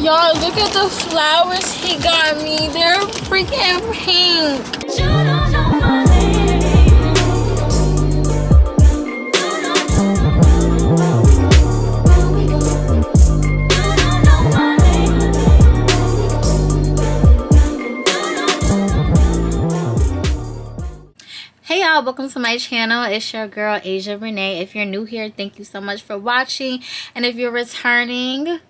Y'all, look at the flowers he got me. They're freaking pink. You don't know my name. Hey y'all, welcome to my channel. It's your girl Asia Renee. If you're new here, thank you so much for watching, and if you're returning,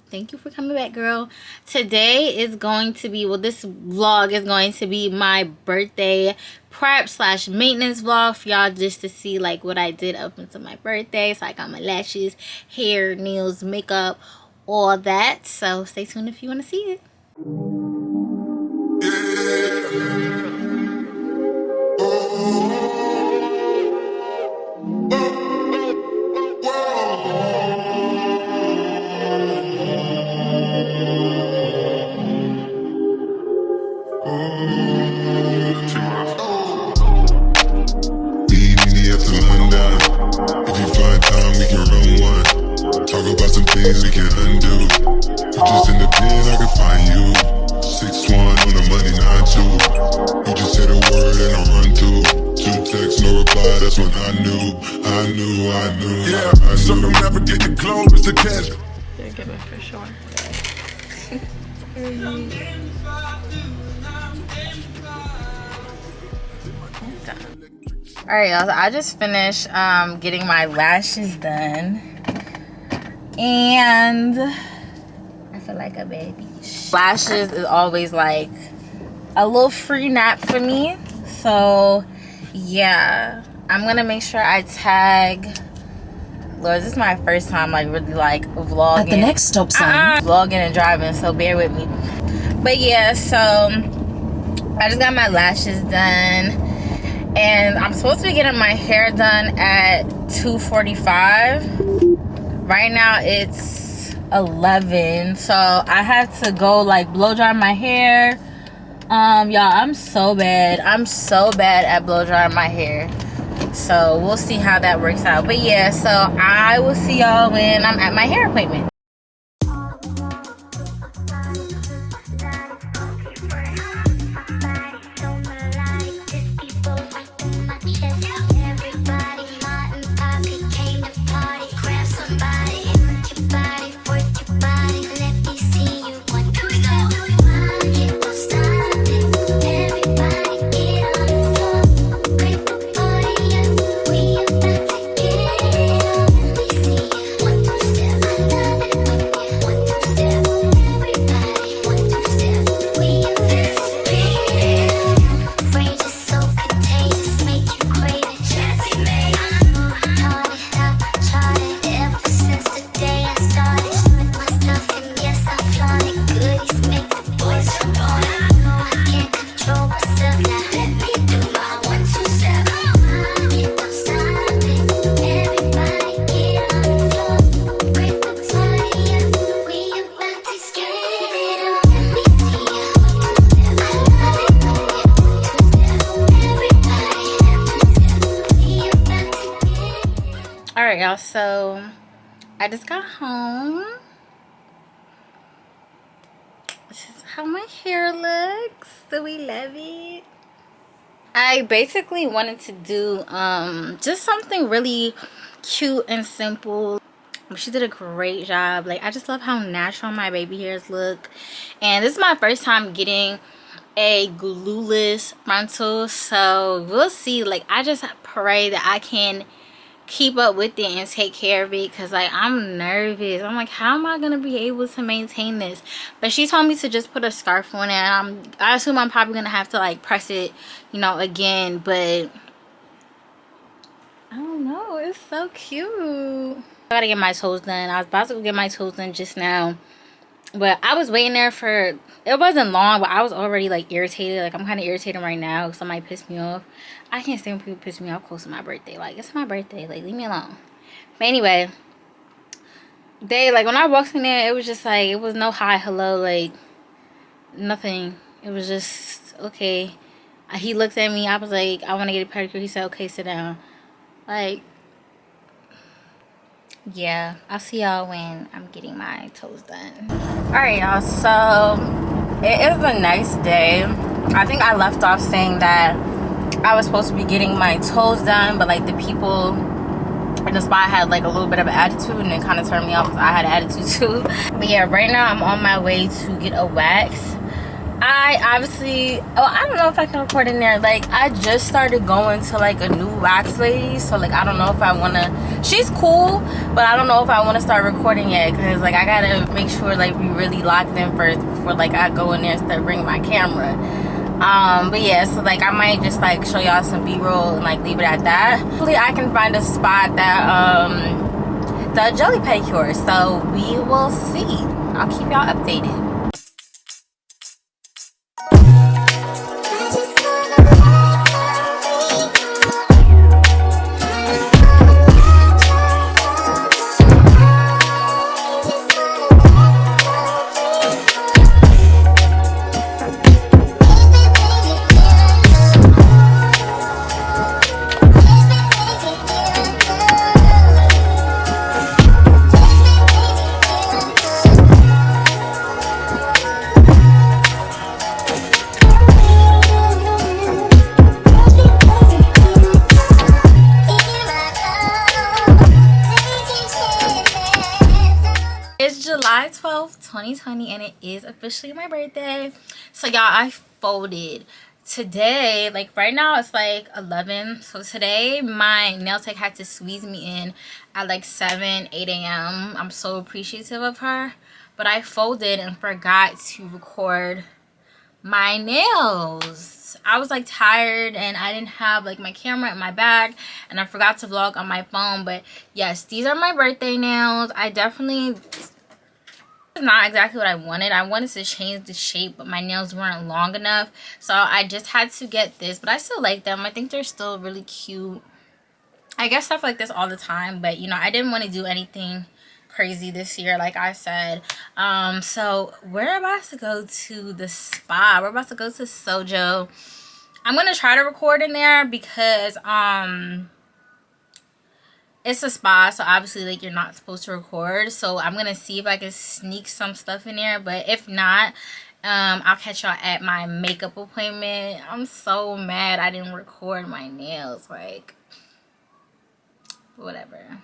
thank you for coming back, girl. Today is going to be, well, this vlog is going to be my birthday prep slash maintenance vlog for y'all, just to see like what I did up until my birthday. So I got my lashes, hair, nails, makeup, all that. So stay tuned if you want to see it. Talk about some things we can undo. You just in the pen, I can find you. 6'1" on the money, 9'2". You just said a word and I run through. 2 texts, no reply, that's when I knew. Yeah, so don't never get the clothes, it's a cash. Yeah, give it for sure. Alright, y'all, so I just finished getting my lashes done. And I feel like a baby. Lashes is always like a little free nap for me. So yeah, I'm gonna make sure I tag. Lord, this is my first time like really like vlogging. At the next stop sign. Vlogging and driving, so bear with me. But yeah, so I just got my lashes done. And I'm supposed to be getting my hair done at 2:45. Right now it's 11, so I have to go like blow dry my hair. Y'all, I'm so bad at blow drying my hair, so we'll see how that works out. But yeah, so I will see y'all when I'm at my hair appointment. Alright, y'all, so I just got home. This is how my hair looks. Do we love it? I basically wanted to do just something really cute and simple. She did a great job. Like, I just love how natural my baby hairs look. And this is my first time getting a glueless frontal, so we'll see. Like, I just pray that I can keep up with it and take care of it, because like I'm nervous. I'm like, how am I gonna be able to maintain this? But she told me to just put a scarf on it, and I assume I'm probably gonna have to like press it, you know, again. But I don't know, it's so cute. I gotta get my toes done. I was about to go get my toes done just now, but I was waiting there for, it wasn't long, but I was already like irritated. Like, I'm kind of irritated right now. Somebody pissed me off. I can't stand when people piss me off close to my birthday. Like, it's my birthday, like, leave me alone. But anyway, they, like, when I walked in there, it was just like, it was no hi, hello, like nothing. It was just, okay. He looked at me. I was like, I want to get a pedicure. He said, okay, sit down. Like, yeah, I'll see y'all when I'm getting my toes done. All right, y'all, so it is a nice day. I think I left off saying that I was supposed to be getting my toes done, but like the people in the spot had like a little bit of an attitude, and it kind of turned me off because I had an attitude too. But yeah, right now I'm on my way to get a wax. I obviously, oh, I don't know if I can record in there. Like, I just started going to like a new wax lady, so like I don't know if I want to. She's cool, but I don't know if I want to start recording yet, because like I gotta make sure like we really locked in first before like I go in there and start bringing my camera. But yeah, so like I might just like show y'all some b-roll and like leave it at that. Hopefully I can find a spot that the jelly pedicure, so we will see. I'll keep y'all updated. It's July 12th, 2020, and it is officially my birthday. So y'all, I folded today. Like right now it's like 11, so today my nail tech had to squeeze me in at like 7-8 a.m. I'm so appreciative of her, but I folded and forgot to record my nails. I was like tired and I didn't have like my camera in my bag, and I forgot to vlog on my phone. But yes, these are my birthday nails. I definitely, it's not exactly what I wanted. I wanted to change the shape, but my nails weren't long enough, so I just had to get this. But I still like them. I think they're still really cute. I get stuff like this all the time, but you know, I didn't want to do anything crazy this year, like I said. So we're about to go to the spa. We're about to go to Sojo. I'm gonna try to record in there because it's a spa, so obviously like you're not supposed to record. So I'm gonna see if I can sneak some stuff in there, but if not, I'll catch y'all at my makeup appointment. I'm so mad I didn't record my nails, like whatever.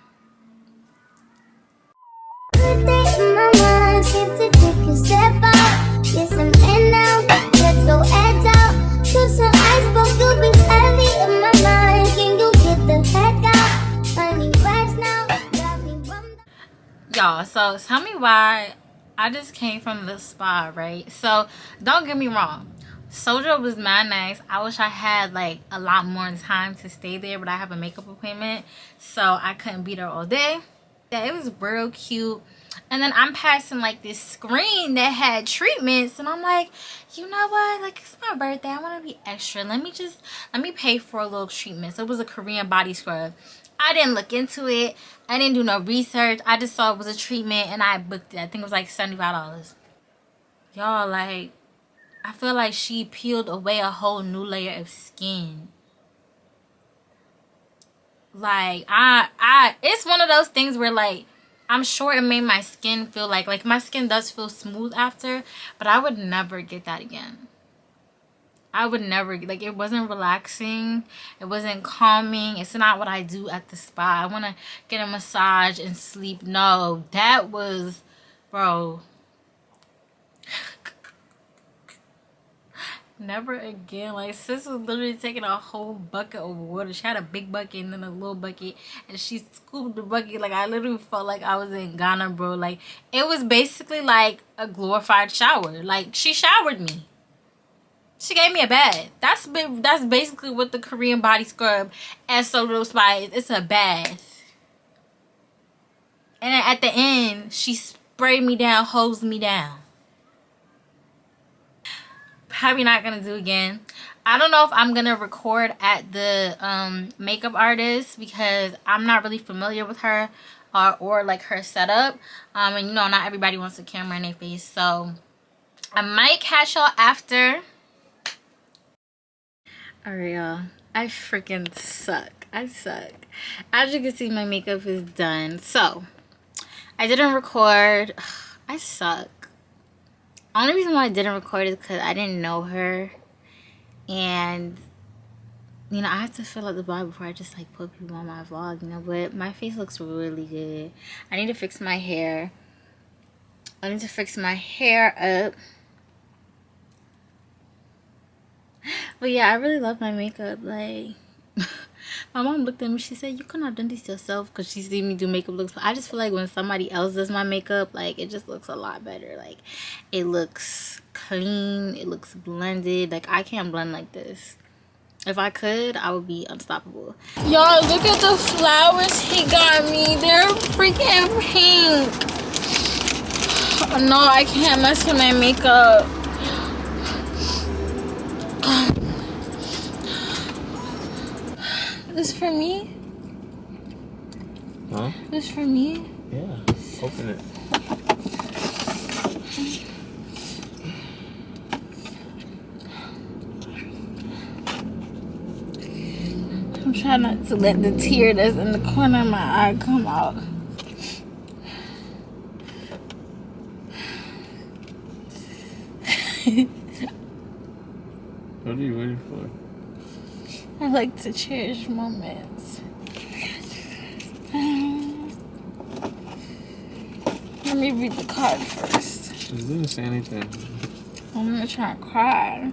Y'all, so tell me why I just came from the spa, right? So don't get me wrong, Sojo was mad nice. I wish I had like a lot more time to stay there, but I have a makeup appointment, so I couldn't be there all day. Yeah, it was real cute. And then I'm passing like this screen that had treatments, and I'm like, you know what, like it's my birthday, I want to be extra, let me pay for a little treatment. So it was a Korean body scrub. I didn't look into it, I didn't do no research, I just saw it was a treatment and I booked it. I think it was like $75. Y'all, like I feel like she peeled away a whole new layer of skin. Like it's one of those things where like I'm sure it made my skin feel like my skin does feel smooth after, but I would never get that again. I would never, like, it wasn't relaxing, it wasn't calming. It's not what I do at the spa. I want to get a massage and sleep. No, that was, bro, never again. Like, sis was literally taking a whole bucket of water. She had a big bucket and then a little bucket, and she scooped the bucket. Like, I literally felt like I was in Ghana, bro. Like, it was basically like a glorified shower. Like, she showered me. She gave me a bath. That's basically what the Korean body scrub at Sojo Spa is. It's a bath. And then at the end, she sprayed me down, hosed me down. Probably not gonna do again. I don't know if I'm gonna record at the makeup artist because I'm not really familiar with her or like her setup. And you know, not everybody wants a camera in their face, so I might catch y'all after. Alright, y'all, I suck. As you can see, my makeup is done. So I didn't record. I suck. Only reason why I didn't record is because I didn't know her. And, you know, I have to fill out the vlog before I just, like, put people on my vlog, you know. But my face looks really good. I need to fix my hair. I need to fix my hair up. But yeah, I really love my makeup. Like, my mom looked at me. She said, "You could have done this yourself," because she seen me do makeup looks. But I just feel like when somebody else does my makeup, like, it just looks a lot better. Like, it looks clean. It looks blended. Like, I can't blend like this. If I could, I would be unstoppable. Y'all, look at the flowers he got me. They're freaking pink. No, I can't mess with my makeup. This for me? Huh? This for me? Yeah. Open it. I'm trying not to let the tear that's in the corner of my eye come out. What are you waiting for? I like to cherish moments. Let me read the card first. It didn't say anything. I'm gonna try to cry.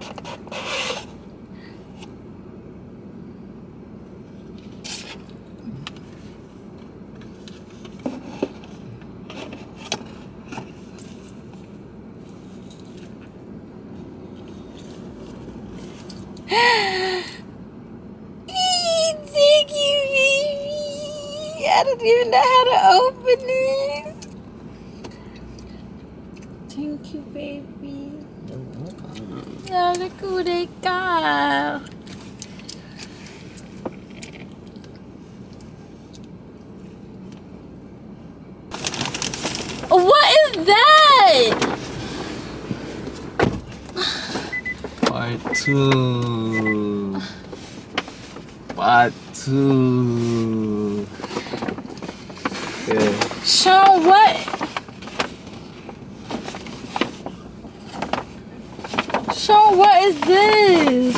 Thank you, baby. I don't even know how to open it. Thank you, baby. Oh, look who they got. What is that? Part 2. Part 2. Yeah. Sean, what? Sean, what is this?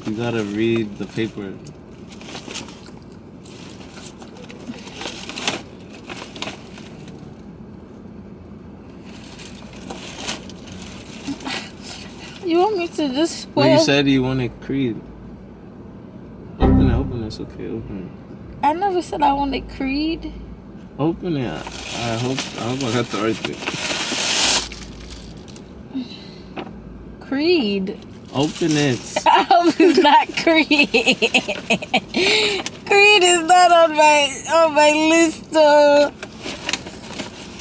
You gotta read the paper. You want me to just spoil? Well, you said you wanted Creed. Open it, it's okay, open I never said I wanted Creed. it. Open it. I hope I got the right thing. Creed. Open it. I hope it's not Creed. Creed is not on my list. Oh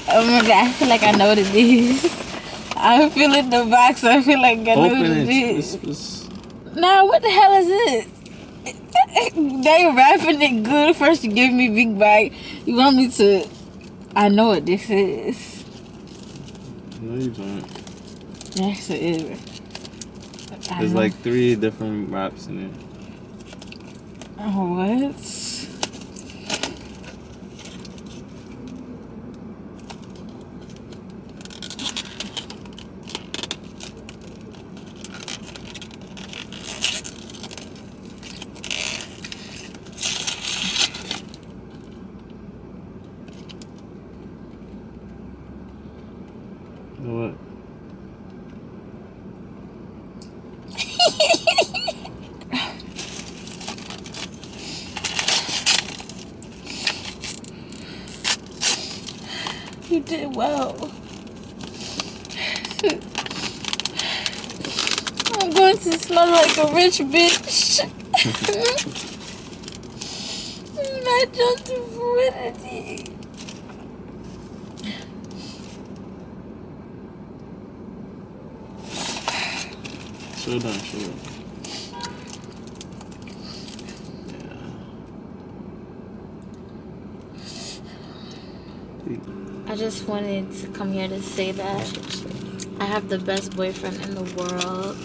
my god, I feel like I know what it is. I feel in the box. I feel like I know what it is. Nah, what the hell is this? They wrapping it good. First you give me big bite. You want me to? I know what this is. No, you don't. Yes, it is. There's like 3 different wraps in it. What? What? You did well. I'm going to smell like a rich bitch. Natural fluidity. Show them. Yeah. I just wanted to come here to say that I have the best boyfriend in the world.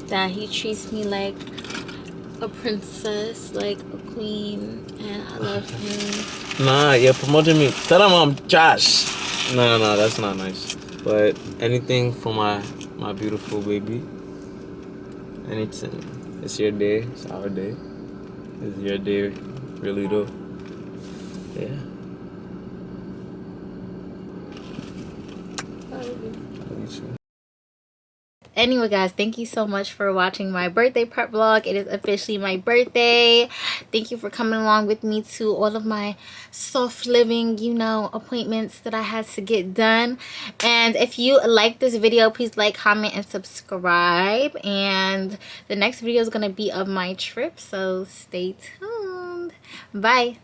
That he treats me like a princess, like a queen, and I love him. Nah, you're promoting me. Tell them I'm Josh. No, that's not nice. But anything for my beautiful baby. Anything. It's your day. It's our day. It's your day, really though. Yeah. You too. Anyway, guys, thank you so much for watching my birthday prep vlog. It is officially my birthday. Thank you for coming along with me to all of my soft living, you know, appointments that I had to get done. And if you like this video, please like, comment, and subscribe. And the next video is going to be of my trip, so stay tuned. Bye.